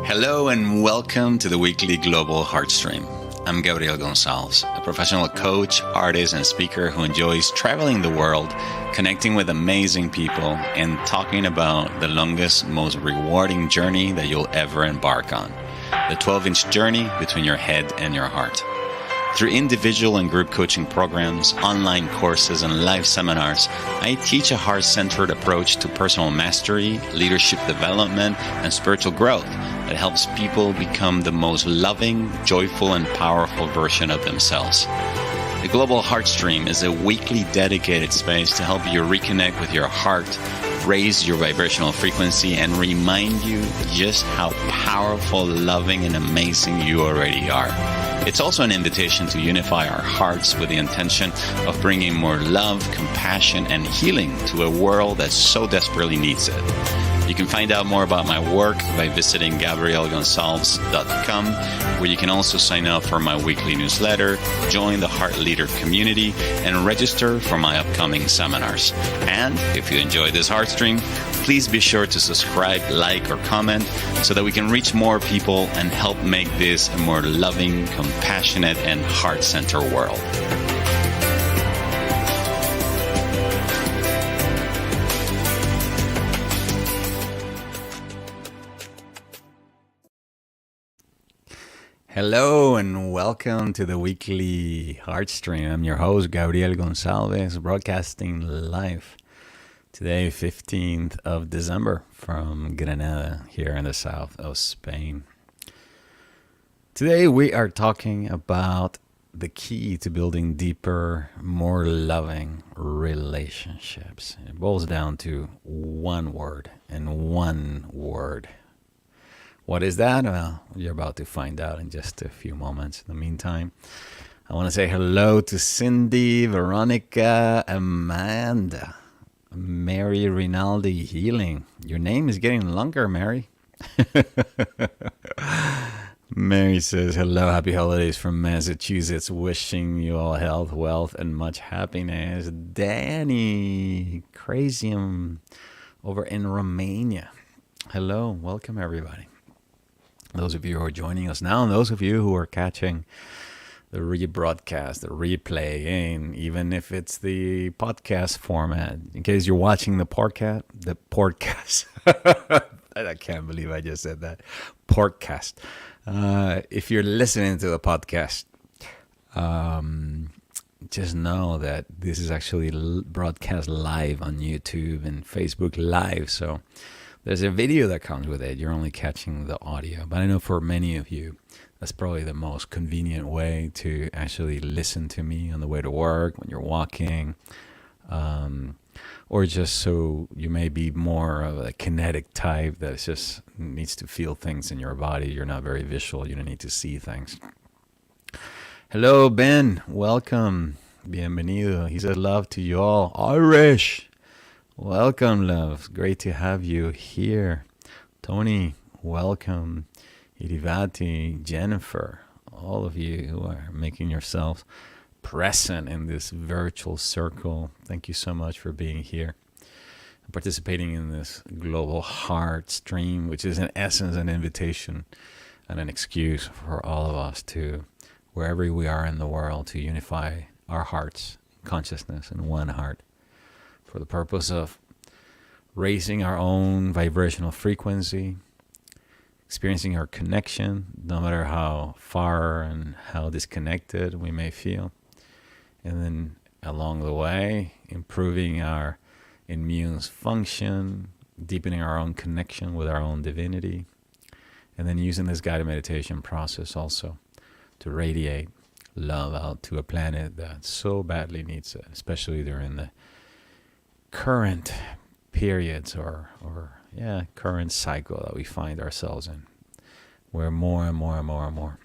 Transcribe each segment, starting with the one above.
Hello and welcome to the weekly Global Heartstream. I'm Gabriel Gonzalez, a professional coach, artist, and speaker who enjoys traveling the world, connecting with amazing people, and talking about the longest, most rewarding journey that you'll ever embark on, the 12-inch journey between your head and your heart. Through individual and group coaching programs, online courses, and live seminars, I teach a heart-centered approach to personal mastery, leadership development, and spiritual growth that helps people become the most loving, joyful, and powerful version of themselves. The Global Heartstream is a weekly dedicated space to help you reconnect with your heart, raise your vibrational frequency, and remind you just how powerful, loving, and amazing you already are. It's also an invitation to unify our hearts with the intention of bringing more love, compassion, and healing to a world that so desperately needs it. You can find out more about my work by visiting GabrielGonzalez.com, where you can also sign up for my weekly newsletter, join the Heart Leader community, and register for my upcoming seminars. And if you enjoy this Heartstream, please be sure to subscribe, like, or comment so that we can reach more people and help make this a more loving, compassionate, and heart-centered world. Hello and welcome to the weekly Heartstream. I'm your host, Gabriel Gonzalez, broadcasting live today, 15th of December from Granada, here in the south of Spain. Today we are talking about the key to building deeper, more loving relationships. It boils down to one word and one word. What is that? Well, you're about to find out in just a few moments. In the meantime, I want to say hello to Cindy, Veronica, Amanda, Mary Rinaldi Healing. Your name is getting longer, Mary. Mary says, hello, happy holidays from Massachusetts. Wishing you all health, wealth, and much happiness. Danny Crazium over in Romania. Hello, welcome everybody. Those of you who are joining us now, and those of you who are catching the rebroadcast, the replay, and even if it's the podcast format, in case you're watching the podcast, I can't believe I just said that, podcast. If you're listening to the podcast, just know that this is actually broadcast live on YouTube and Facebook Live, so there's a video that comes with it. You're only catching the audio. But I know for many of you, that's probably the most convenient way to actually listen to me on the way to work, when you're walking, or just so you may be more of a kinetic type that just needs to feel things in your body. You're not very visual. You don't need to see things. Hello, Ben. Welcome. Bienvenido. He said love to you all. Irish. Welcome, love. Great to have you here. Tony, welcome. Irivati, Jennifer, all of you who are making yourselves present in this virtual circle. Thank you so much for being here and participating in this global heart stream, which is in essence an invitation and an excuse for all of us to, wherever we are in the world, to unify our hearts, consciousness in one heart, for the purpose of raising our own vibrational frequency, experiencing our connection, no matter how far and how disconnected we may feel. And then along the way, improving our immune function, deepening our own connection with our own divinity, and then using this guided meditation process also to radiate love out to a planet that so badly needs it, especially during the current periods or current cycle that we find ourselves in, where more and more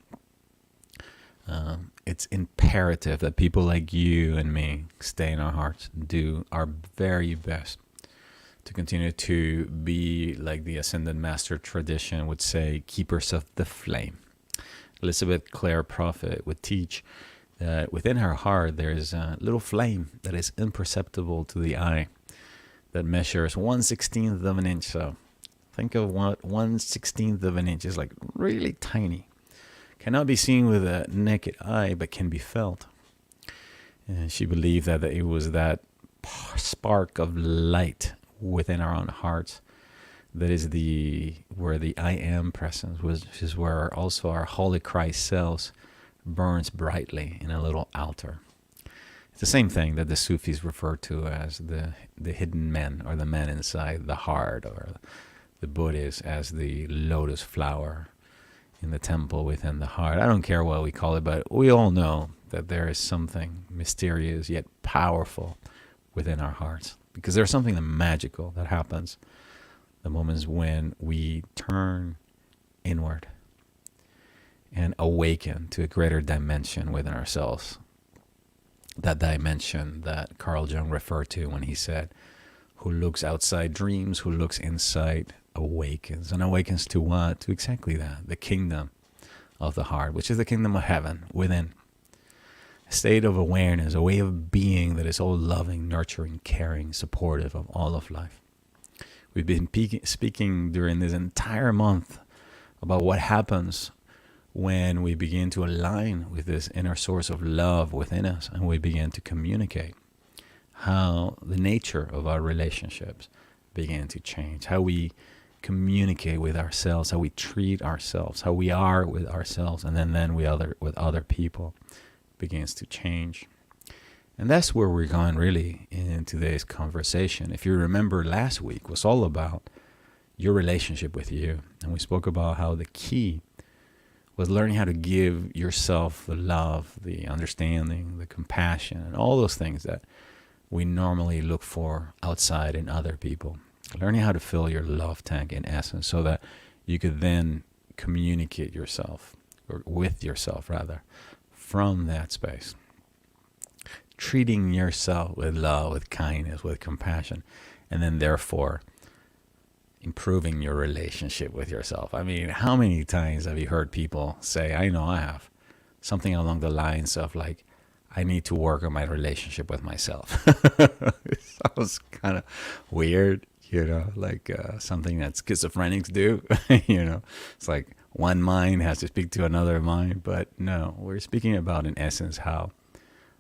it's imperative that people like you and me stay in our hearts, do our very best to continue to be, like the Ascended Master tradition would say, keepers of the flame. Elizabeth Clare Prophet would teach that within her heart there is a little flame that is imperceptible to the eye, that measures 1/16 of an inch. So Think of what 1/16 of an inch is, like really tiny. Cannot be seen with a naked eye, but can be felt. And she believed that it was that spark of light within our own hearts that is where the I am presence was, which is where also our Holy Christ cells burns brightly in a little altar. It's the same thing that the Sufis refer to as the hidden men, or the man inside the heart, or the Buddhists as the lotus flower in the temple within the heart. I don't care what we call it, but we all know that there is something mysterious yet powerful within our hearts, because there's something magical that happens the moments when we turn inward and awaken to a greater dimension within ourselves. That dimension that Carl Jung referred to when he said, who looks outside dreams, who looks inside awakens. And awakens to what? To exactly that, the kingdom of the heart, which is the kingdom of heaven within. A state of awareness, a way of being that is all loving, nurturing, caring, supportive of all of life. We've been speaking during this entire month about what happens when we begin to align with this inner source of love within us, and we begin to communicate how the nature of our relationships begin to change, how we communicate with ourselves, how we treat ourselves, how we are with ourselves, and then with other people begins to change. And that's where we're going really in today's conversation. If you remember, last week was all about your relationship with you. And we spoke about how the key was learning how to give yourself the love, the understanding, the compassion, and all those things that we normally look for outside in other people. Learning how to fill your love tank in essence, so that you could then communicate yourself, or with yourself rather, from that space. Treating yourself with love, with kindness, with compassion, and then therefore improving your relationship with yourself. I mean, how many times have you heard people say, I know I have, something along the lines of like, I need to work on my relationship with myself. It sounds kind of weird, like something that schizophrenics do. It's like one mind has to speak to another mind. But no, we're speaking about, in essence, how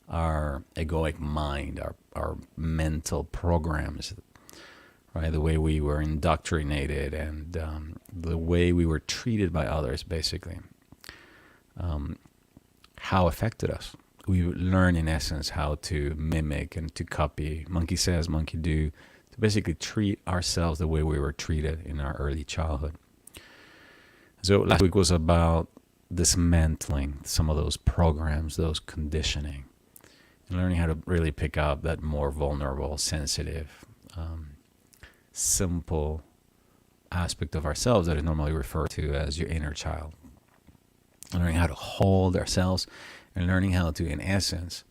our egoic mind, our mental programs, right, the way we were indoctrinated, and the way we were treated by others, basically, how affected us. We learn, in essence, how to mimic and to copy, monkey says, monkey do, to basically treat ourselves the way we were treated in our early childhood. So last week was about dismantling some of those programs, those conditioning, and learning how to really pick up that more vulnerable, sensitive, simple aspect of ourselves that is normally referred to as your inner child. Learning how to hold ourselves, and learning how to, in essence,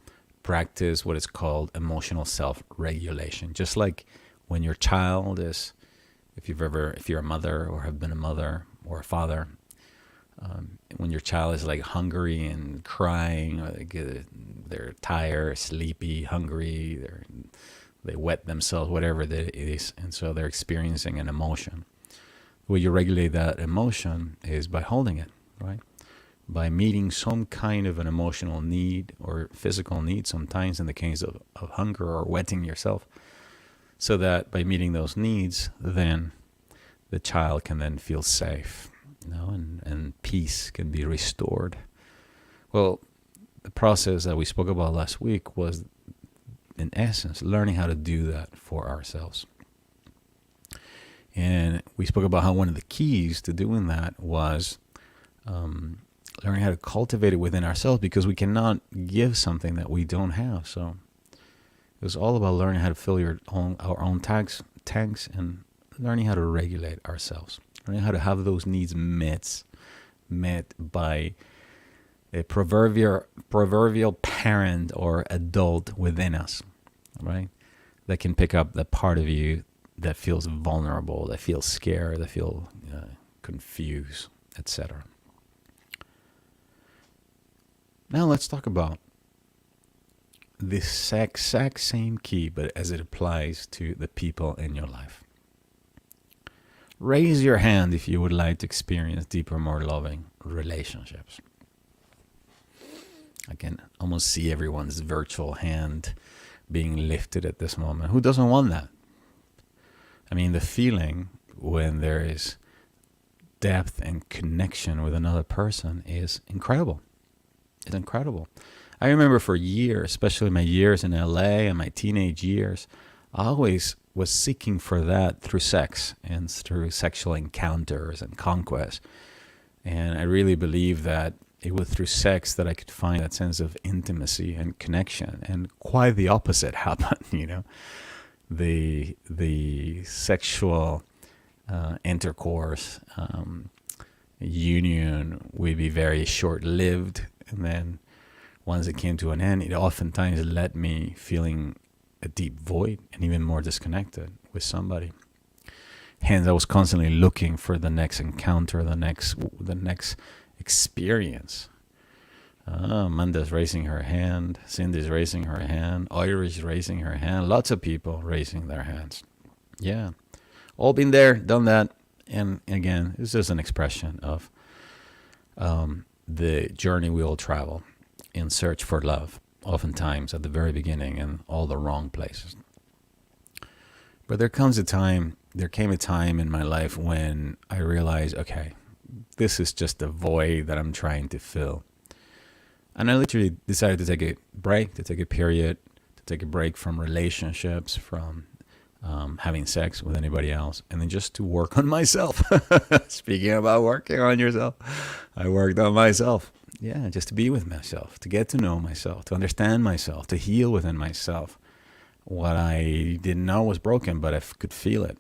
practice what is called emotional self-regulation. Just like when your child is, if you're a mother or have been a mother or a father, when your child is like hungry and crying, or they're tired, sleepy, hungry, they wet themselves, whatever it is, and so they're experiencing an emotion. The way you regulate that emotion is by holding it, right? By meeting some kind of an emotional need or physical need, sometimes in the case of hunger, or wetting yourself, so that by meeting those needs, then the child can then feel safe, and peace can be restored. Well, the process that we spoke about last week was, in essence, learning how to do that for ourselves. And we spoke about how one of the keys to doing that was learning how to cultivate it within ourselves, because we cannot give something that we don't have. So it was all about learning how to fill our own tanks, and learning how to regulate ourselves, learning how to have those needs met by a proverbial parent or adult within us, right? That can pick up the part of you that feels vulnerable, that feels scared, that feels confused, etc. Now let's talk about this exact same key, but as it applies to the people in your life. Raise your hand if you would like to experience deeper, more loving relationships. I can almost see everyone's virtual hand being lifted at this moment. Who doesn't want that? I mean, the feeling when there is depth and connection with another person is incredible. It's incredible. I remember for years, especially my years in LA and my teenage years, I always was seeking for that through sex and through sexual encounters and conquest. And I really believe that it was through sex that I could find that sense of intimacy and connection. And quite the opposite happened, you know. The sexual intercourse, union would be very short-lived. And then once it came to an end, it oftentimes led me feeling a deep void and even more disconnected with somebody. Hence, I was constantly looking for the next encounter, the next experience. Amanda's raising her hand. Cindy's raising her hand. Irish raising her hand. Lots of people raising their hands. Yeah, all been there, done that. And again, it's just an expression of the journey we all travel in search for love, oftentimes at the very beginning in all the wrong places. But there came a time in my life when I realized, okay, this is just a void that I'm trying to fill. And I literally decided to take a break, to take a period, to take a break from relationships, from having sex with anybody else, and then just to work on myself. Speaking about working on yourself, I worked on myself. Yeah, just to be with myself, to get to know myself, to understand myself, to heal within myself. What I didn't know was broken, but I could feel it.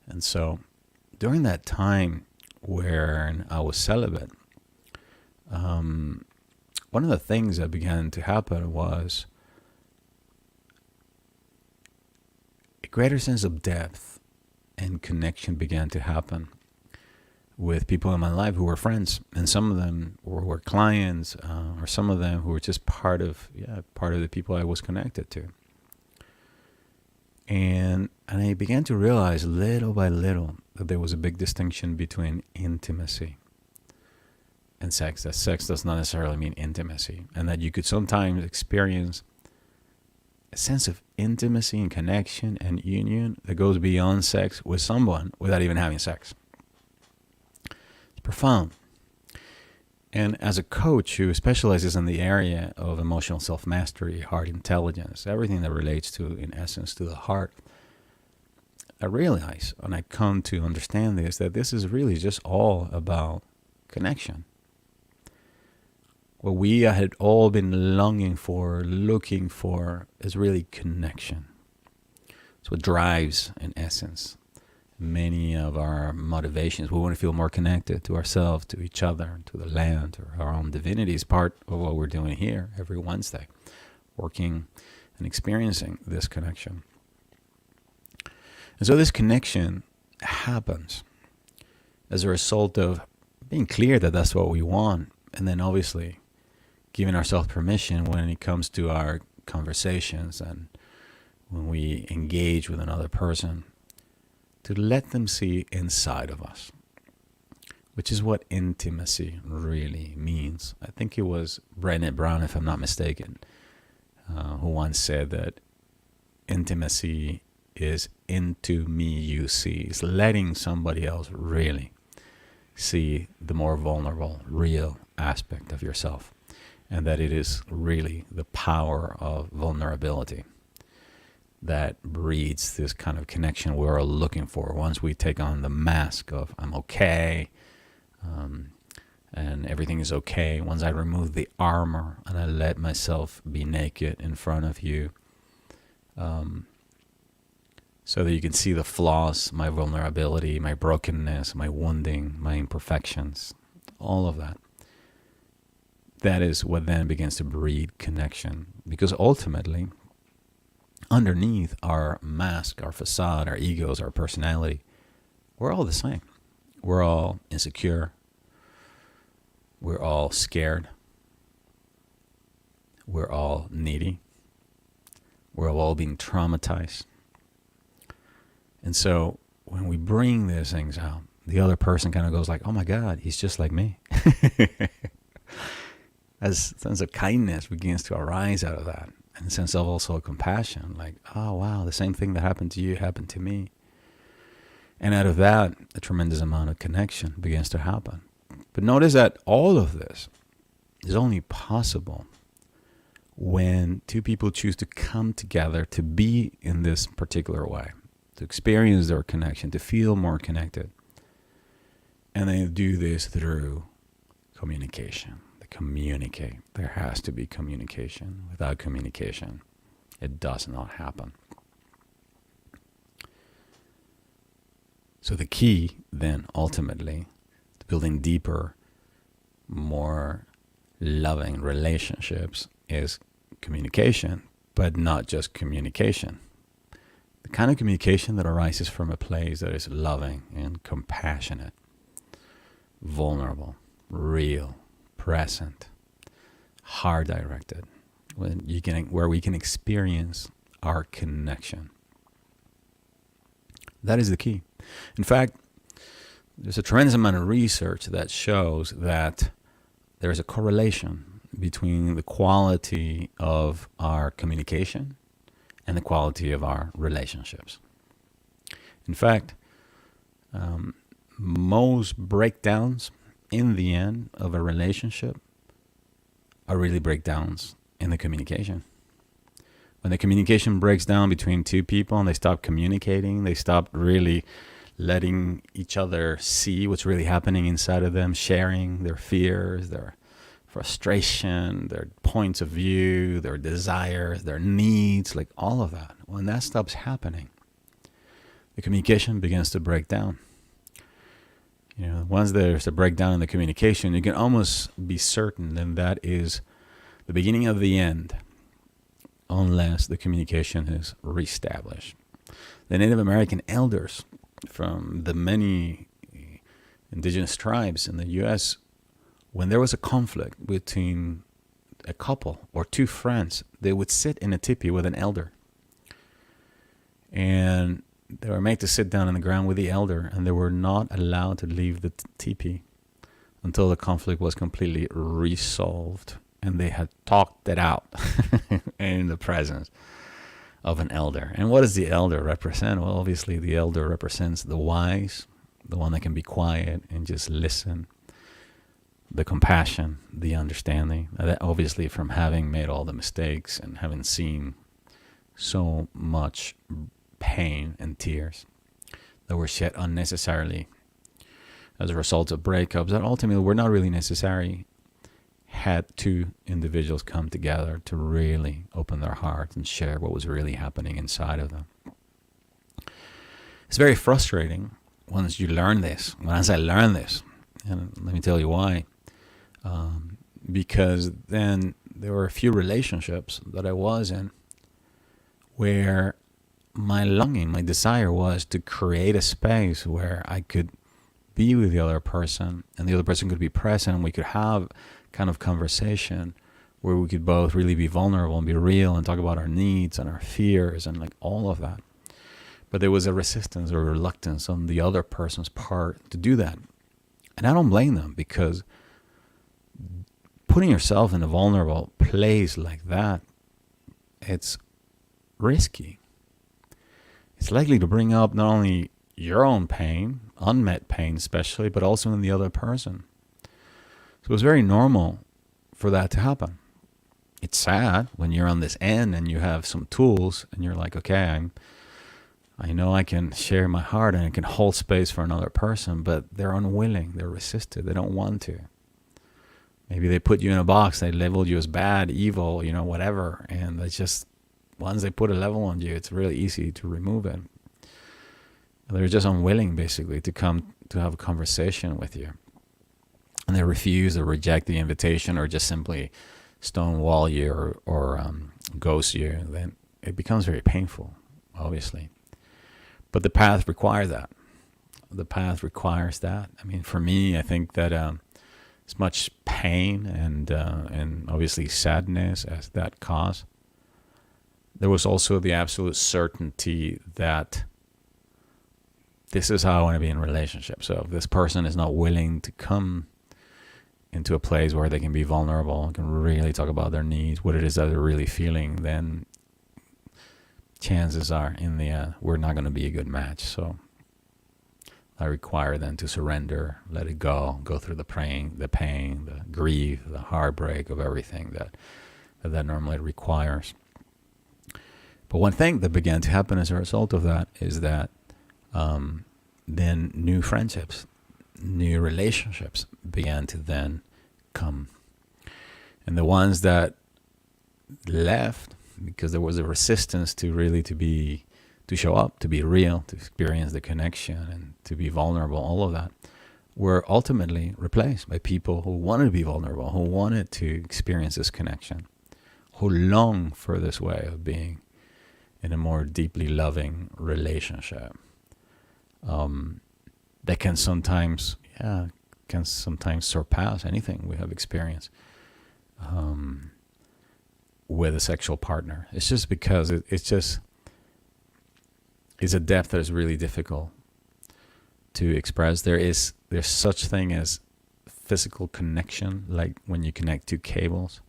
And so during that time where I was celibate, one of the things that began to happen was a greater sense of depth and connection began to happen with people in my life who were friends, and some of them were clients, or some of them who were just part of the people I was connected to. And I began to realize little by little that there was a big distinction between intimacy and sex. That sex does not necessarily mean intimacy, and that you could sometimes experience a sense of intimacy and connection and union that goes beyond sex with someone without even having sex. Profound. And as a coach who specializes in the area of emotional self-mastery, heart intelligence, everything that relates to, in essence, to the heart, I realize, and I come to understand this, that this is really just all about connection. What we had all been longing for, looking for, is really connection. It's what drives, in essence, many of our motivations. We want to feel more connected to ourselves, to each other, to the land, or our own divinity is part of what we're doing here every Wednesday, working and experiencing this connection. And so this connection happens as a result of being clear that that's what we want, and then obviously giving ourselves permission when it comes to our conversations and when we engage with another person, to let them see inside of us, which is what intimacy really means. I think it was Brené Brown, if I'm not mistaken, who once said that intimacy is into me you see. It's letting somebody else really see the more vulnerable, real aspect of yourself, and that it is really the power of vulnerability that breeds this kind of connection we're all looking for. Once we take on the mask of I'm okay, and everything is okay, once I remove the armor and I let myself be naked in front of you, so that you can see the flaws, my vulnerability, my brokenness, my wounding, my imperfections, all of that. That is what then begins to breed connection. Because ultimately, underneath our mask, our facade, our egos, our personality, we're all the same. We're all insecure. We're all scared. We're all needy. We're all being traumatized. And so when we bring these things out, the other person kind of goes like, oh my God, he's just like me. As a sense of kindness begins to arise out of that. And a sense of also compassion, like, oh wow, the same thing that happened to you happened to me. And out of that, a tremendous amount of connection begins to happen. But notice that all of this is only possible when two people choose to come together to be in this particular way, to experience their connection, to feel more connected. And they do this through communication. They communicate. There has to be communication. Without communication, it does not happen. So the key then ultimately to building deeper, more loving relationships is communication, but not just communication. The kind of communication that arises from a place that is loving and compassionate, vulnerable, real, present, heart-directed, where we can experience our connection. That is the key. In fact, there's a tremendous amount of research that shows that there is a correlation between the quality of our communication and the quality of our relationships. In fact, most breakdowns in the end of a relationship are really breakdowns in the communication. When the communication breaks down between two people and they stop communicating, they stop really letting each other see what's really happening inside of them, sharing their fears, their frustration, their points of view, their desires, their needs, like all of that. When that stops happening, the communication begins to break down. You know, once there's a breakdown in the communication, you can almost be certain that is the beginning of the end, unless the communication is reestablished. The Native American elders from the many indigenous tribes in the U.S., when there was a conflict between a couple or two friends, they would sit in a teepee with an elder. And they were made to sit down on the ground with the elder, and they were not allowed to leave the teepee until the conflict was completely resolved and they had talked it out in the presence of an elder. And what does the elder represent? Well, obviously the elder represents the wise, the one that can be quiet and just listen, the compassion, the understanding. That obviously from having made all the mistakes and having seen so much pain and tears that were shed unnecessarily as a result of breakups that ultimately were not really necessary, had two individuals come together to really open their hearts and share what was really happening inside of them. It's very frustrating once you learn this. Once I learned this, and let me tell you why. Because then there were a few relationships that I was in where my longing, my desire was to create a space where I could be with the other person and the other person could be present and we could have kind of conversation where we could both really be vulnerable and be real and talk about our needs and our fears and like all of that. But there was a resistance or reluctance on the other person's part to do that. And I don't blame them, because putting yourself in a vulnerable place like that, it's risky. It's likely to bring up not only your own pain, unmet pain especially, but also in the other person. So it's very normal for that to happen. It's sad when you're on this end and you have some tools and you're like, okay, I know I can share my heart and I can hold space for another person, but they're unwilling, they're resistant, they don't want to. Maybe they put you in a box, they label you as bad, evil, whatever, and it's just, once they put a level on you, it's really easy to remove it. They're just unwilling, basically, to come to have a conversation with you. And they refuse or reject the invitation or just simply stonewall you or ghost you. Then it becomes very painful, obviously. But the path requires that. The path requires that. I mean, for me, I think that as much pain and obviously sadness as that caused, there was also the absolute certainty that this is how I want to be in a relationship. So if this person is not willing to come into a place where they can be vulnerable, can really talk about their needs, what it is that they're really feeling, then chances are in the end, we're not going to be a good match. So I require them to surrender, let it go through the pain, the grief, the heartbreak of everything that normally requires. But one thing that began to happen as a result of that is that then new friendships, new relationships began to then come. And the ones that left, because there was a resistance to really to show up, to be real, to experience the connection and to be vulnerable, all of that, were ultimately replaced by people who wanted to be vulnerable, who wanted to experience this connection, who long for this way of being in a more deeply loving relationship. That can sometimes surpass anything we have experienced with a sexual partner. It's just because it's a depth that is really difficult to express. There's such thing as physical connection, like when you connect two cables.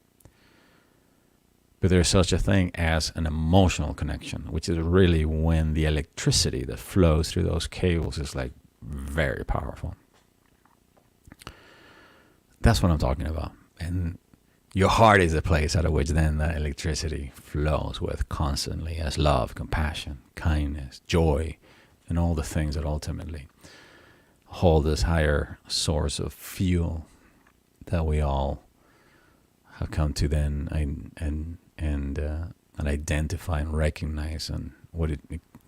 But there's such a thing as an emotional connection, which is really when the electricity that flows through those cables is like very powerful. That's what I'm talking about. And your heart is the place out of which then that electricity flows with constantly as love, compassion, kindness, joy, and all the things that ultimately hold this higher source of fuel that we all have come to then and identify and recognize, and what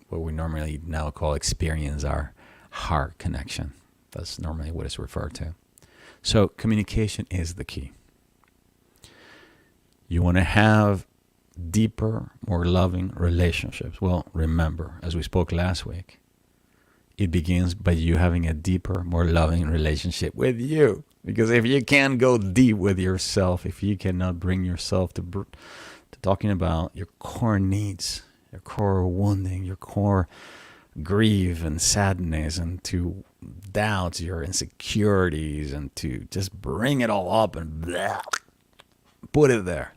we normally now call experience our heart connection. That's normally what it's referred to. So communication is the key. You want to have deeper, more loving relationships. Well, remember, as we spoke last week, it begins by you having a deeper, more loving relationship with you. Because if you can't go deep with yourself, if you cannot bring yourself to talking about your core needs, your core wounding, your core grief and sadness, and to doubts, your insecurities, and to just bring it all up and blah, put it there,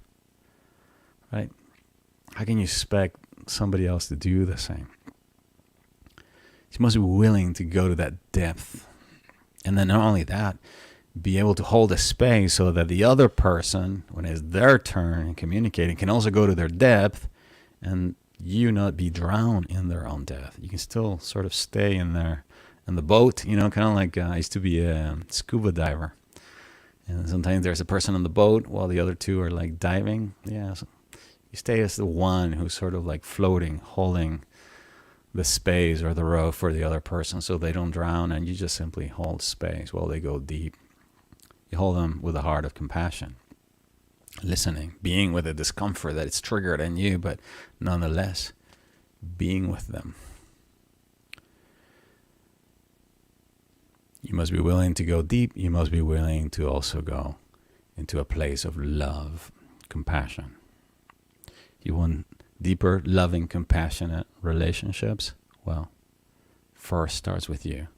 right? How can you expect somebody else to do the same? You must be willing to go to that depth. And then not only that, be able to hold a space so that the other person, when it's their turn in communicating, can also go to their depth and you not be drowned in their own depth. You can still sort of stay in there in the boat, kind of like I used to be a scuba diver. And sometimes there's a person on the boat while the other two are like diving. Yeah, so you stay as the one who's sort of like floating, holding the space or the rope for the other person so they don't drown, and you just simply hold space while they go deep. You hold them with a heart of compassion, listening, being with the discomfort that it's triggered in you, but nonetheless, being with them. You must be willing to go deep. You must be willing to also go into a place of love, compassion. You want deeper, loving, compassionate relationships? Well, first starts with you,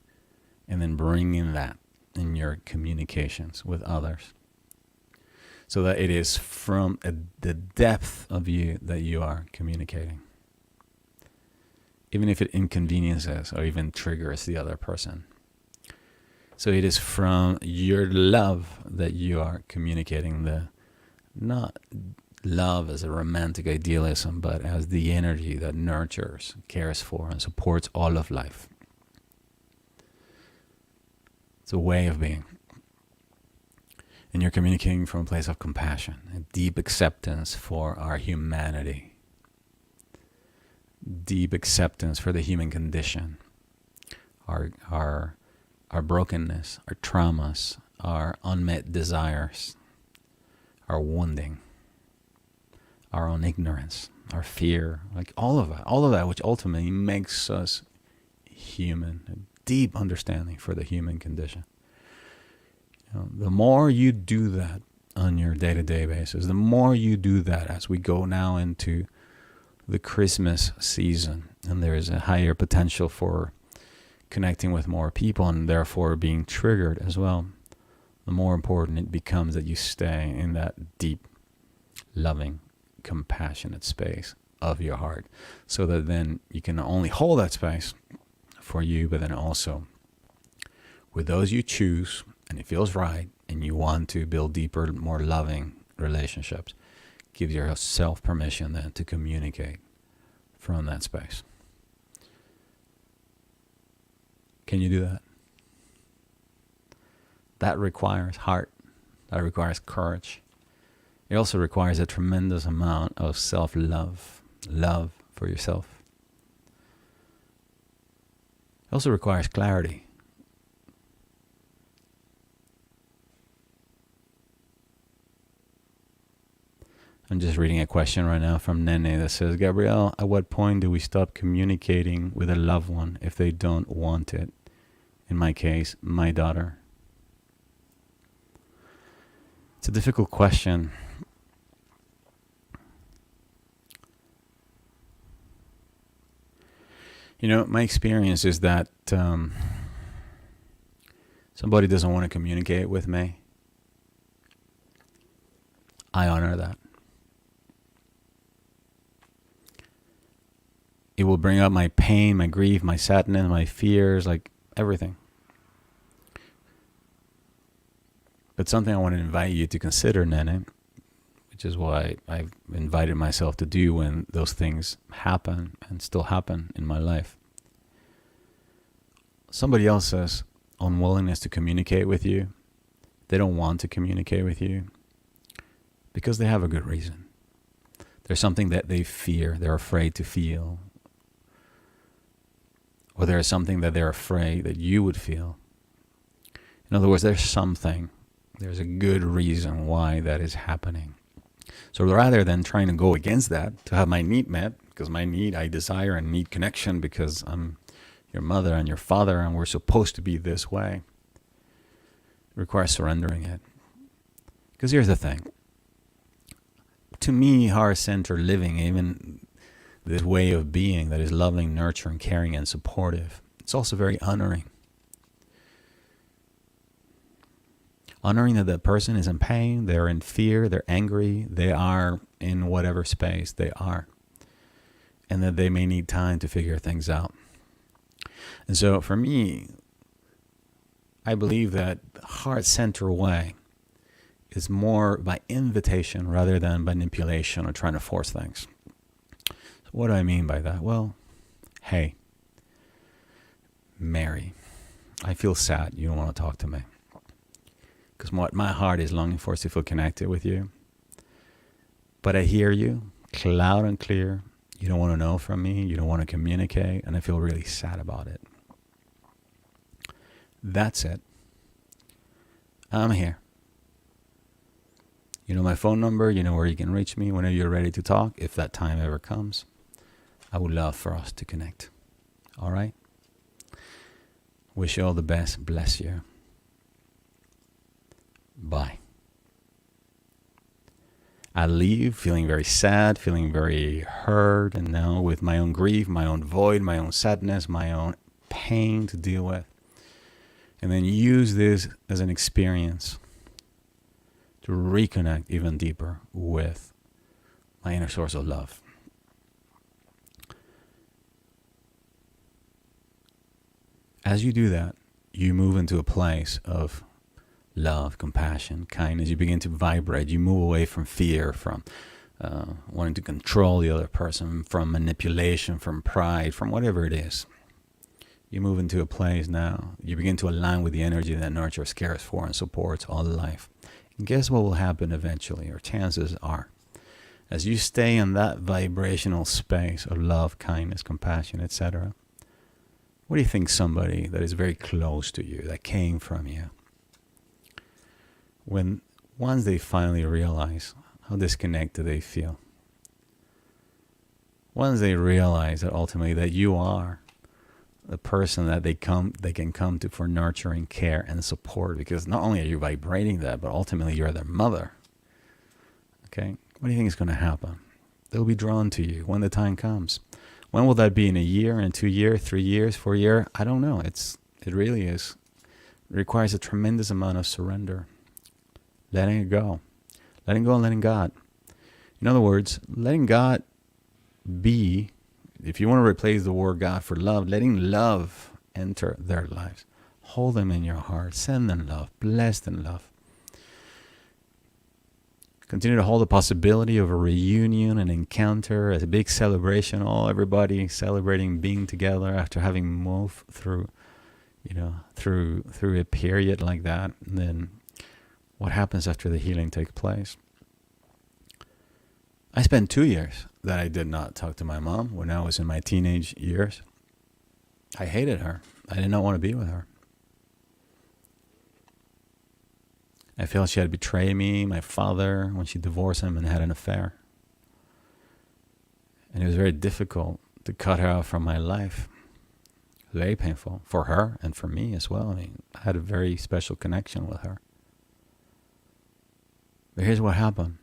and then bringing that in your communications with others, so that it is from the depth of you that you are communicating, even if it inconveniences or even triggers the other person. So it is from your love that you are communicating, not love as a romantic idealism, but as the energy that nurtures, cares for, and supports all of life. It's a way of being. And you're communicating from a place of compassion, a deep acceptance for our humanity, deep acceptance for the human condition, our brokenness, our traumas, our unmet desires, our wounding, our own ignorance, our fear, like all of that, which ultimately makes us human, a deep understanding for the human condition. The more you do that on your day-to-day basis, the more you do that as we go now into the Christmas season, and there is a higher potential for connecting with more people and therefore being triggered as well, the more important it becomes that you stay in that deep, loving, compassionate space of your heart, so that then you can not only hold that space for you, but then also with those you choose and it feels right and you want to build deeper, more loving relationships, give yourself permission then to communicate from that space. Can you do that? That requires heart. That requires courage. It also requires a tremendous amount of self-love, love for yourself. It also requires clarity. I'm just reading a question right now from Nene that says, Gabrielle, at what point do we stop communicating with a loved one if they don't want it? In my case, my daughter. It's a difficult question. You know, my experience is that somebody doesn't want to communicate with me. I honor that. It will bring up my pain, my grief, my sadness, my fears, like everything. But something I want to invite you to consider, Nene, which is why I've invited myself to do when those things happen and still happen in my life. Somebody else's unwillingness to communicate with you, they don't want to communicate with you because they have a good reason. There's something that they fear, they're afraid to feel. Or there's something that they're afraid that you would feel. In other words, there's a good reason why that is happening. So rather than trying to go against that to have my need met, because my need, I desire and need connection because I'm your mother and your father and we're supposed to be this way, it requires surrendering it. Because here's the thing. To me, heart-centered living, even this way of being that is loving, nurturing, caring, and supportive, it's also very honoring. Honoring that that person is in pain, they're in fear, they're angry, they are in whatever space they are, and that they may need time to figure things out. And so for me, I believe that the heart-centered way is more by invitation rather than manipulation or trying to force things. So what do I mean by that? Well, hey, Mary, I feel sad you don't want to talk to me. Because what my heart is longing for is to feel connected with you. But I hear you loud and clear. You don't want to know from me. You don't want to communicate. And I feel really sad about it. That's it. I'm here. You know my phone number. You know where you can reach me whenever you're ready to talk. If that time ever comes, I would love for us to connect. All right? Wish you all the best. Bless you. Bye. I leave feeling very sad, feeling very hurt, and now with my own grief, my own void, my own sadness, my own pain to deal with. And then use this as an experience to reconnect even deeper with my inner source of love. As you do that, you move into a place of love, compassion, kindness. You begin to vibrate. You move away from fear, from wanting to control the other person, from manipulation, from pride, from whatever it is. You move into a place now. You begin to align with the energy that nurtures, cares for, and supports all life. And guess what will happen eventually, or chances are, as you stay in that vibrational space of love, kindness, compassion, etc. What do you think somebody that is very close to you, that came from you, when once they finally realize how disconnected they feel, once they realize that ultimately that you are the person that they can come to for nurturing, care, and support, because not only are you vibrating that, but ultimately you're their mother. Okay? What do you think is going to happen? They'll be drawn to you when the time comes. When will that be? In a year, in 2 years, 3 years, 4 years? I don't know. It really is. It requires a tremendous amount of surrender. Letting it go. Letting go and letting God. In other words, letting God be, if you want to replace the word God for love, letting love enter their lives. Hold them in your heart. Send them love. Bless them love. Continue to hold the possibility of a reunion, an encounter, a big celebration. Everybody celebrating being together after having moved through, through a period like that. And then what happens after the healing takes place? I spent 2 years that I did not talk to my mom when I was in my teenage years. I hated her. I did not want to be with her. I felt she had betrayed me, my father, when she divorced him and had an affair. And it was very difficult to cut her out from my life. Very painful for her and for me as well. I mean, I had a very special connection with her. But here's what happened.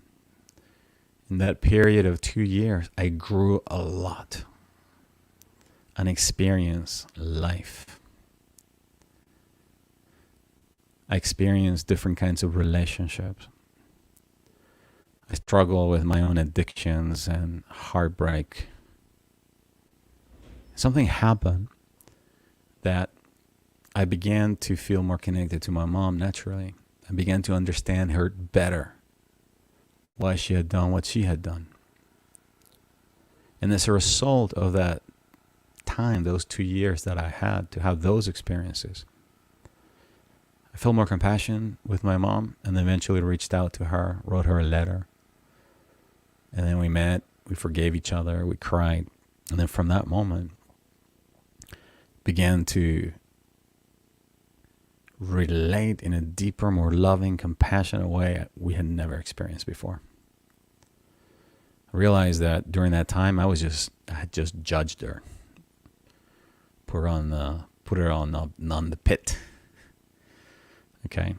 In that period of 2 years, I grew a lot and experienced life. I experienced different kinds of relationships. I struggled with my own addictions and heartbreak. Something happened that I began to feel more connected to my mom naturally. I began to understand her better, why she had done what she had done. And as a result of that time, those 2 years that I had to have those experiences, I felt more compassion with my mom and eventually reached out to her, wrote her a letter. And then we met, we forgave each other, we cried. And then from that moment, began to relate in a deeper, more loving, compassionate way we had never experienced before. I realized that during that time, I had just judged her, put her on the pit. Okay.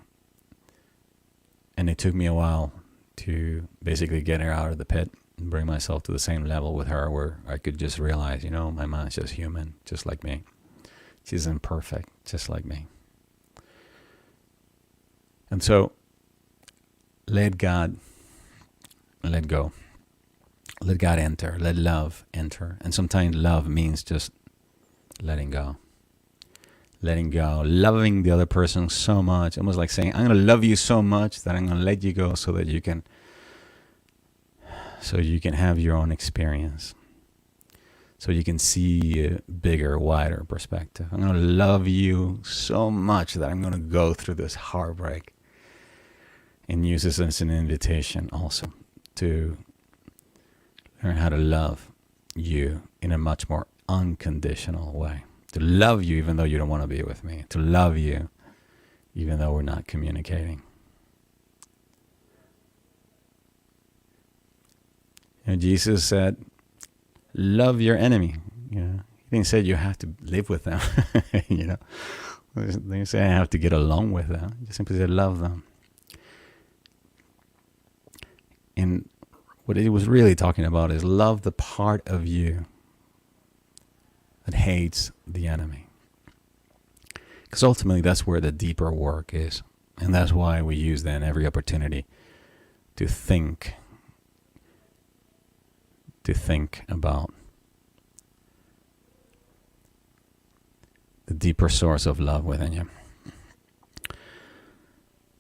And it took me a while to basically get her out of the pit and bring myself to the same level with her where I could just realize, my mom's just human, just like me. She's imperfect, just like me. And so, let God, let go. Let God enter. Let love enter. And sometimes love means just letting go. Letting go. Loving the other person so much. Almost like saying, I'm going to love you so much that I'm going to let you go so that you can have your own experience. So you can see a bigger, wider perspective. I'm going to love you so much that I'm going to go through this heartbreak. And use this as an invitation also to learn how to love you in a much more unconditional way. To love you even though you don't want to be with me. To love you even though we're not communicating. And Jesus said, love your enemy. He didn't say you have to live with them. He didn't say I have to get along with them. He just simply said love them. And what he was really talking about is love the part of you that hates the enemy. Because ultimately that's where the deeper work is. And that's why we use then every opportunity to think about the deeper source of love within you.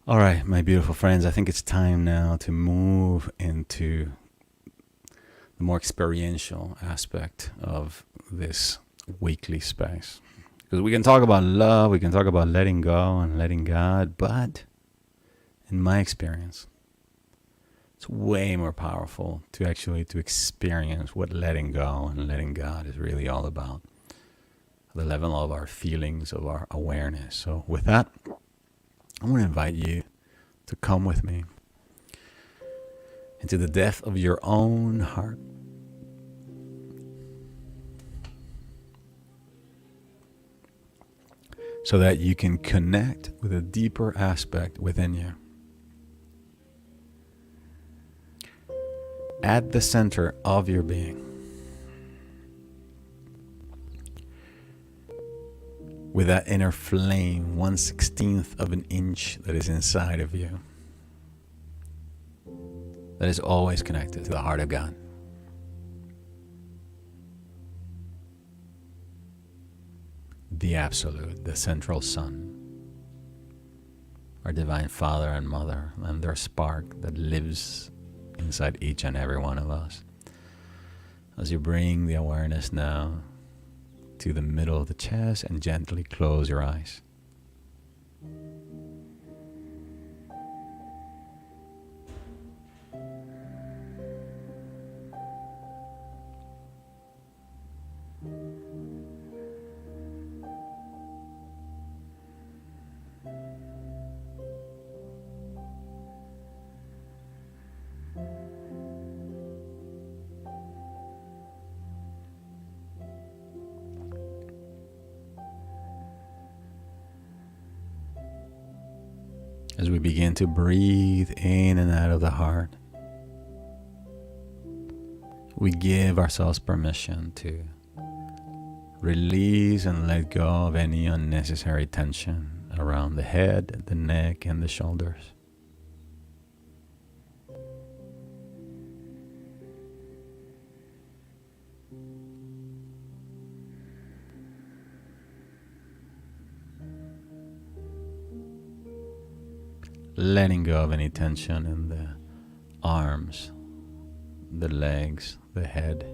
All right, my beautiful friends, I think it's time now to move into the more experiential aspect of this weekly space. Because we can talk about love, we can talk about letting go and letting God, but in my experience, it's way more powerful to experience what letting go and letting God is really all about. The level of our feelings, of our awareness. So with that, I want to invite you to come with me into the depth of your own heart. So that you can connect with a deeper aspect within you. At the center of your being. with that inner flame, 1/16th of an inch that is inside of you, that is always connected to the heart of God. The Absolute, the Central Sun, our Divine Father and Mother, and their spark that lives inside each and every one of us. As you bring the awareness now to the middle of the chest and gently close your eyes. As we begin to breathe in and out of the heart, we give ourselves permission to release and let go of any unnecessary tension around the head, the neck, and the shoulders. Letting go of any tension in the arms, the legs, the head.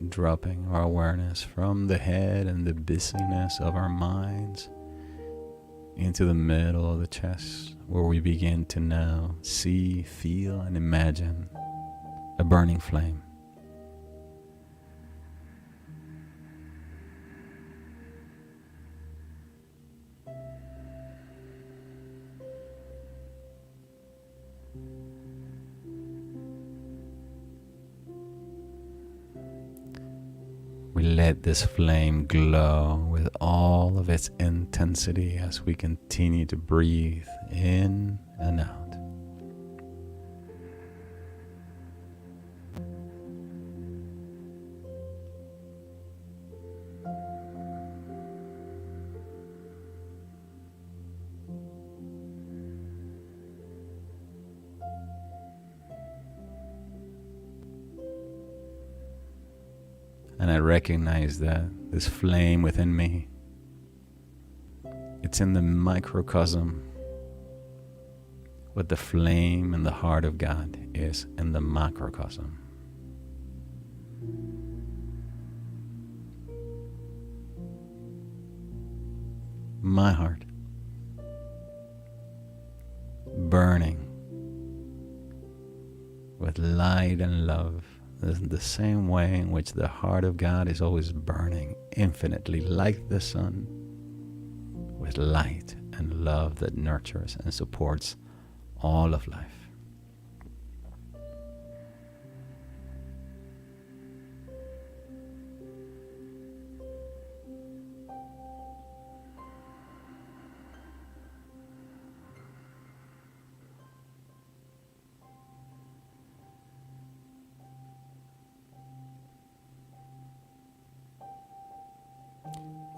Dropping our awareness from the head and the busyness of our minds into the middle of the chest, where we begin to now see, feel, and imagine a burning flame. We let this flame glow with all of its intensity as we continue to breathe in and out. And I recognize that this flame within me, it's in the microcosm what the flame in the heart of God is in the macrocosm. My heart, burning with light and love, the same way in which the heart of God is always burning infinitely like the sun, with light and love that nurtures and supports all of life.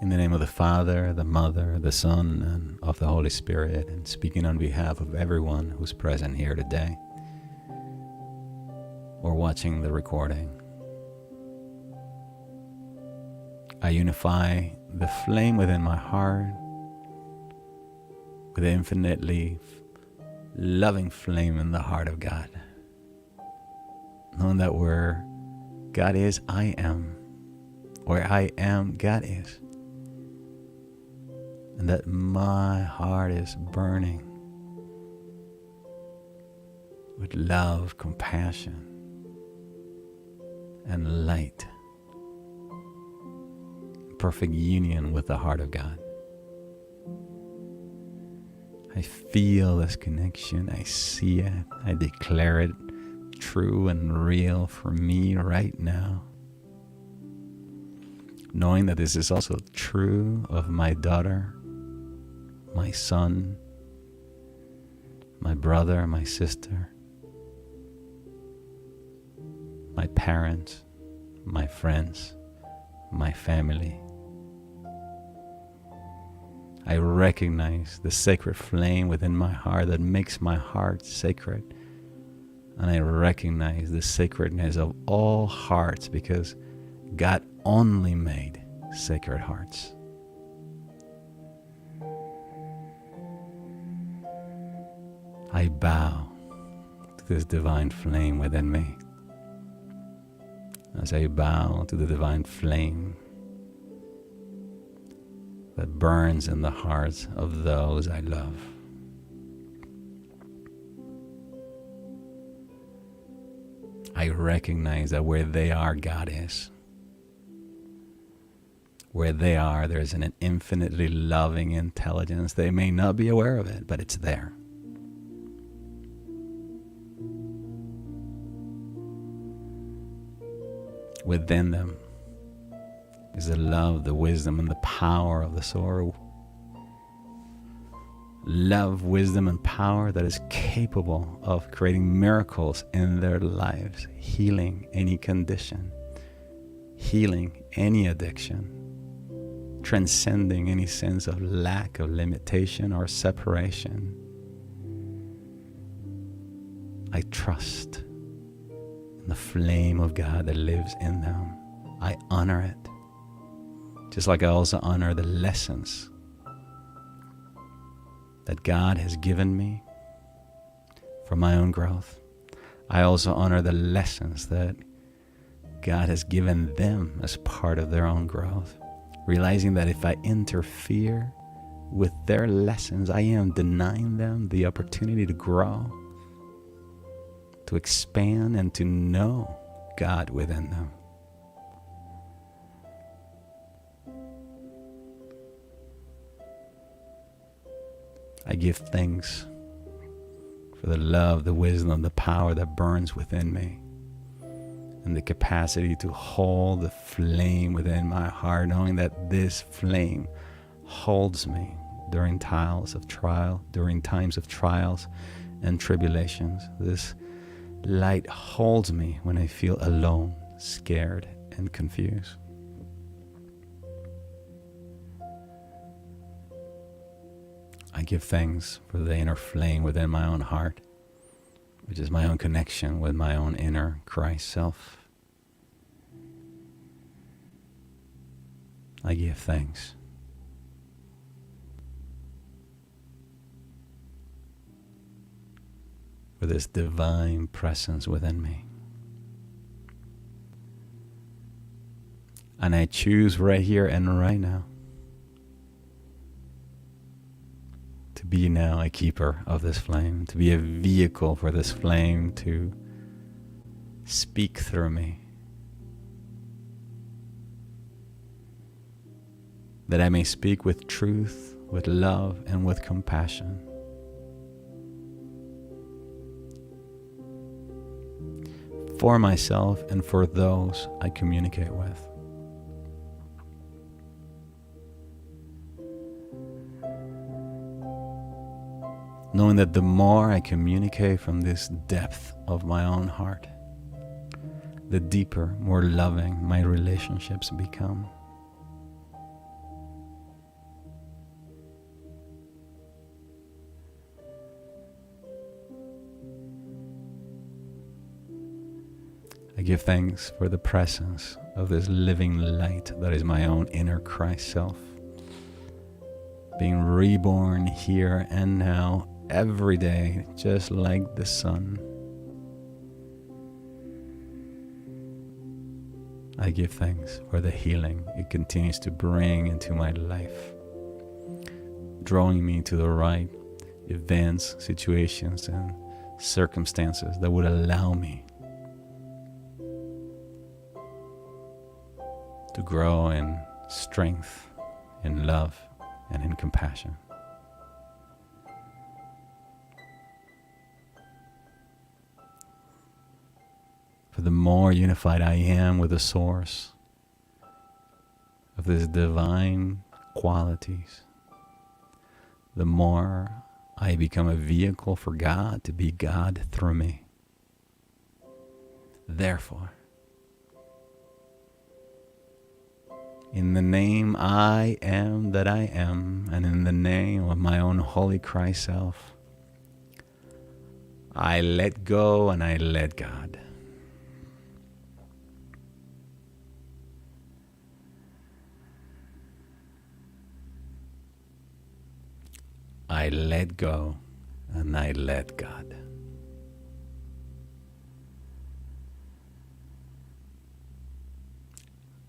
In the name of the Father, the Mother, the Son, and of the Holy Spirit, and speaking on behalf of everyone who's present here today or watching the recording, I unify the flame within my heart with the infinitely loving flame in the heart of God, knowing that where God is, I am. Where I am, God is. And that my heart is burning with love, compassion, and light. Perfect union with the heart of God. I feel this connection. I see it. I declare it true and real for me right now. Knowing that this is also true of my daughter, my son, my brother, my sister, my parents, my friends, my family. I recognize the sacred flame within my heart that makes my heart sacred. And I recognize the sacredness of all hearts because God only made sacred hearts. I bow to this divine flame within me. As I bow to the divine flame that burns in the hearts of those I love. I recognize that where they are, God is. Where they are, there's an infinitely loving intelligence. They may not be aware of it, but it's there. Within them is the love, the wisdom, and the power of the soul. Love, wisdom, and power that is capable of creating miracles in their lives, healing any condition, healing any addiction, transcending any sense of lack, of limitation, or separation. I trust in the flame of God that lives in them. I honor it, just like I also honor the lessons that God has given me for my own growth. I also honor the lessons that God has given them as part of their own growth, realizing that if I interfere with their lessons, I am denying them the opportunity to grow, to expand, and to know God within them. I give thanks for the love, the wisdom, the power that burns within me, and the capacity to hold the flame within my heart, knowing that this flame holds me during times of trials and tribulations. This light holds me when I feel alone, scared, and confused. I give thanks for the inner flame within my own heart, which is my own connection with my own inner Christ self. I give thanks for this divine presence within me. And I choose right here and right now to be now a keeper of this flame, to be a vehicle for this flame to speak through me, that I may speak with truth, with love, and with compassion. For myself and for those I communicate with. Knowing that the more I communicate from this depth of my own heart, the deeper, more loving my relationships become. I give thanks for the presence of this living light that is my own inner Christ self, being reborn here and now, every day, just like the sun. I give thanks for the healing it continues to bring into my life, drawing me to the right events, situations, and circumstances that would allow me to grow in strength, in love, and in compassion. For the more unified I am with the source of these divine qualities, the more I become a vehicle for God to be God through me. Therefore, in the name I am that I am, and in the name of my own holy Christ self, I let go and I let God. I let go and I let God.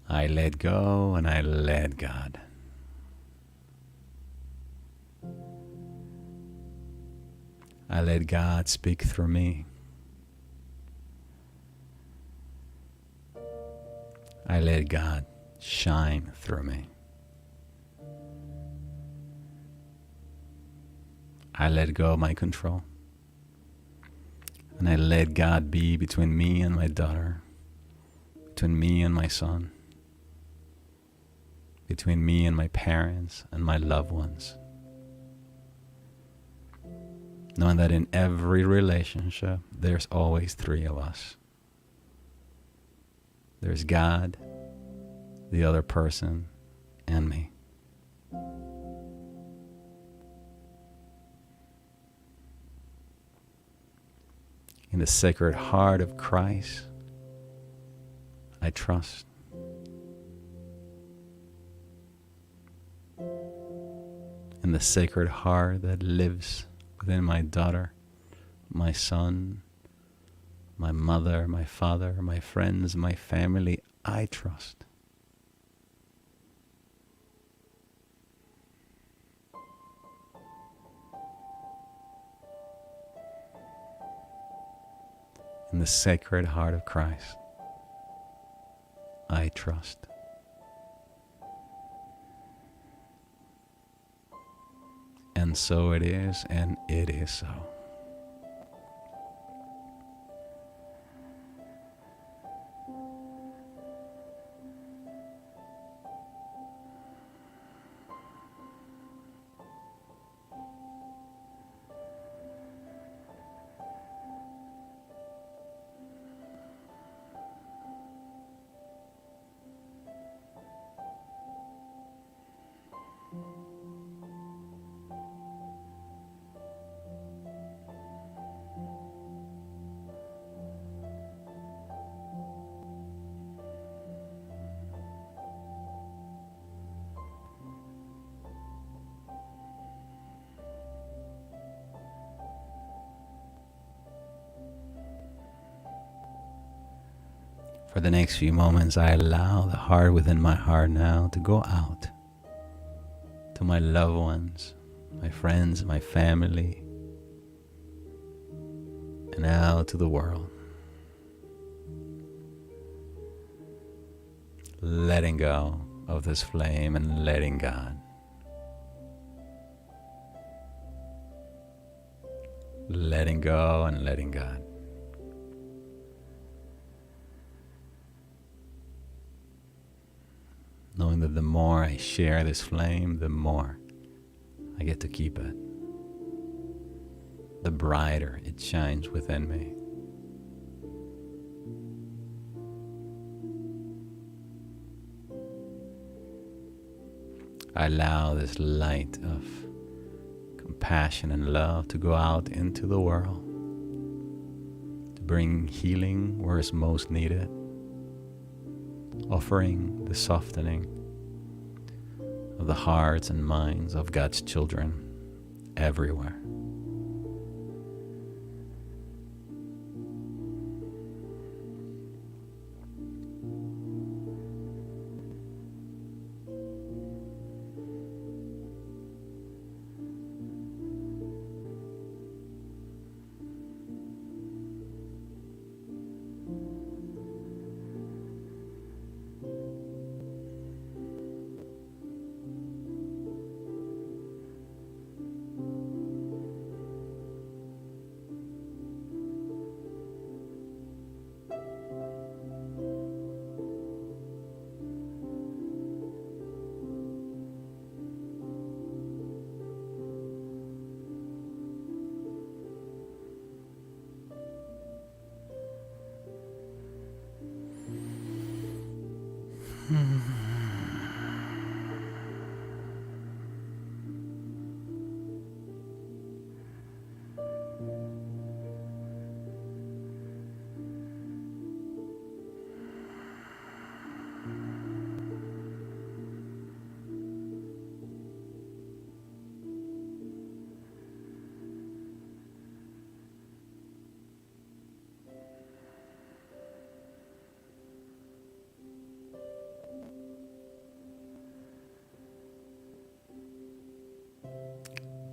I let go and I let God. I let God speak through me. I let God shine through me. I let go of my control. And I let God be between me and my daughter, between me and my son, between me and my parents and my loved ones. Knowing that in every relationship, there's always three of us. There's God, the other person, and me. In the Sacred Heart of Christ, I trust. In the Sacred Heart that lives within my daughter, my son, my mother, my father, my friends, my family, I trust. In the Sacred Heart of Christ, I trust. And so it is, and it is so. For the next few moments, I allow the heart within my heart now to go out to my loved ones, my friends, my family, and out to the world. Letting go of this flame and letting God. Letting go and letting God. Knowing that the more I share this flame, the more I get to keep it. The brighter it shines within me. I allow this light of compassion and love to go out into the world, to bring healing where it's most needed, offering the softening of the hearts and minds of God's children everywhere.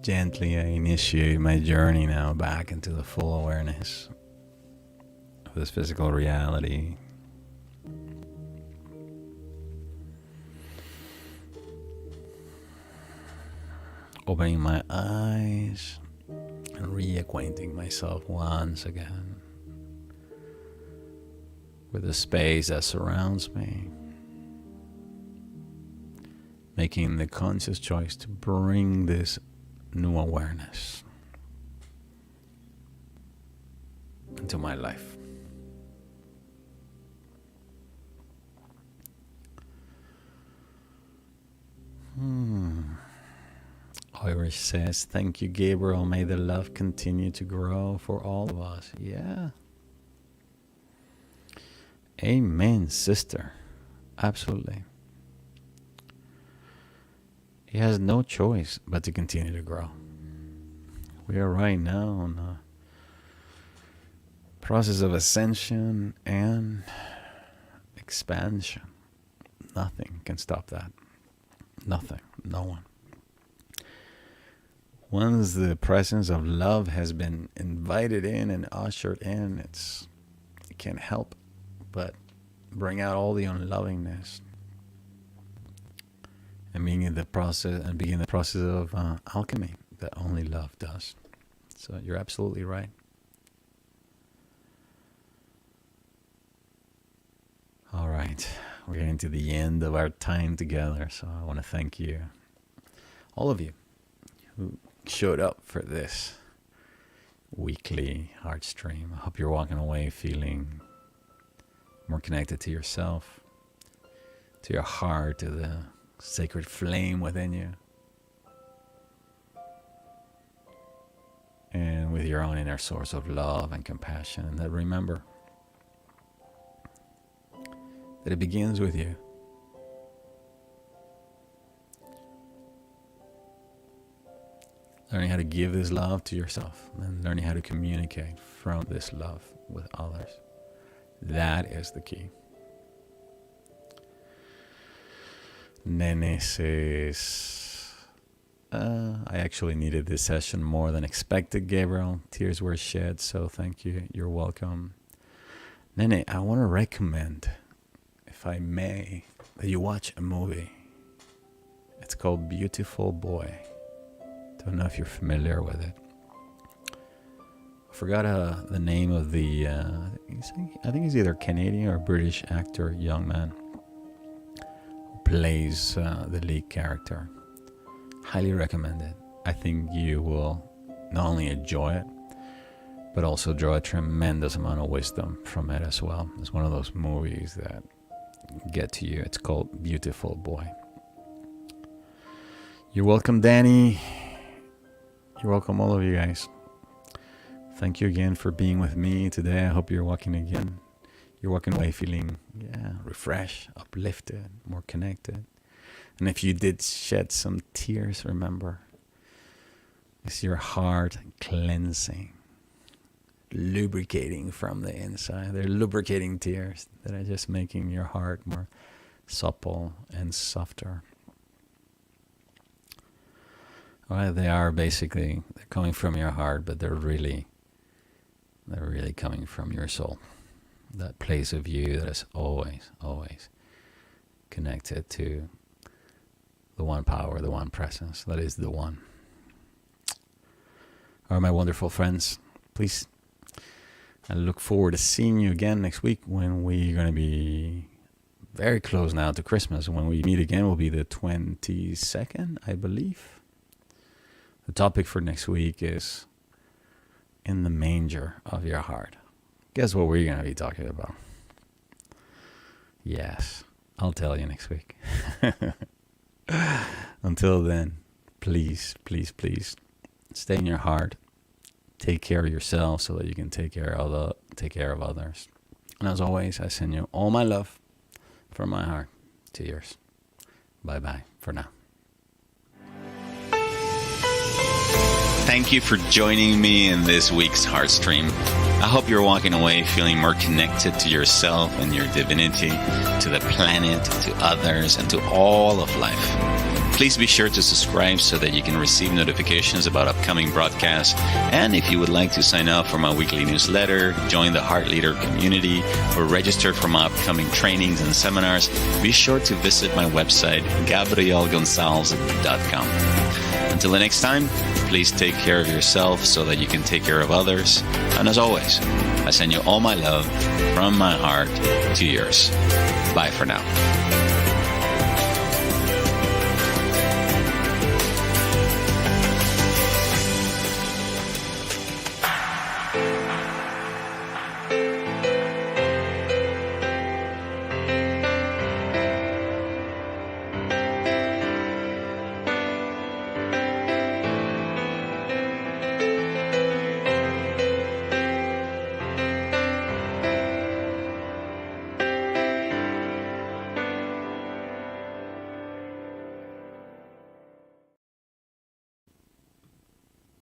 Gently, I initiate my journey now back into the full awareness of this physical reality. Opening my eyes and reacquainting myself once again with the space that surrounds me. Making the conscious choice to bring this new awareness into my life. Irish says, thank you, Gabriel. May the love continue to grow for all of us. Yeah. Amen, sister. Absolutely. He has no choice but to continue to grow. We are right now on a process of ascension and expansion. Nothing can stop that. Nothing. No one. Once the presence of love has been invited in and ushered in, it can't help but bring out all the unlovingness and begin the process of alchemy that only love does. So you're absolutely right. All right, we're getting to the end of our time together, so I want to thank you, all of you who showed up for this weekly Heartstream. I hope you're walking away feeling more connected to yourself, to your heart, to the sacred flame within you, and with your own inner source of love and compassion. And that remember that it begins with you. Learning how to give this love to yourself and learning how to communicate from this love with others. That is the key. Nene says, I actually needed this session more than expected, Gabriel. Tears were shed, so thank you. You're welcome. Nene, I want to recommend, if I may, that you watch a movie. It's called Beautiful Boy. Don't know if you're familiar with it. I forgot the name of the, I think he's either Canadian or British actor, young man, who plays the lead character. Highly recommend it. I think you will not only enjoy it, but also draw a tremendous amount of wisdom from it as well. It's one of those movies that get to you. It's called Beautiful Boy. You're welcome, Danny. You're welcome, all of you guys. Thank you again for being with me today. I hope you're walking away feeling, refreshed, uplifted, more connected. And if you did shed some tears, remember, it's your heart cleansing, lubricating from the inside. They're lubricating tears that are just making your heart more supple and softer. Well, they're coming from your heart, but they're really coming from your soul. That place of you that is always, always connected to the one power, the one presence. That is the one. All right, my wonderful friends, please, I look forward to seeing you again next week when we're going to be very close now to Christmas. When we meet again will be the 22nd, I believe. The topic for next week is in the manger of your heart. Guess what we're going to be talking about? Yes, I'll tell you next week. Until then, please, please, please stay in your heart. Take care of yourself so that you can take care of others. And as always, I send you all my love from my heart to yours. Bye-bye for now. Thank you for joining me in this week's Heartstream. I hope you're walking away feeling more connected to yourself and your divinity, to the planet, to others, and to all of life. Please be sure to subscribe so that you can receive notifications about upcoming broadcasts. And if you would like to sign up for my weekly newsletter, join the Heart Leader community, or register for my upcoming trainings and seminars, be sure to visit my website, gabrielgonzalez.com. Until the next time, please take care of yourself so that you can take care of others. And as always, I send you all my love from my heart to yours. Bye for now.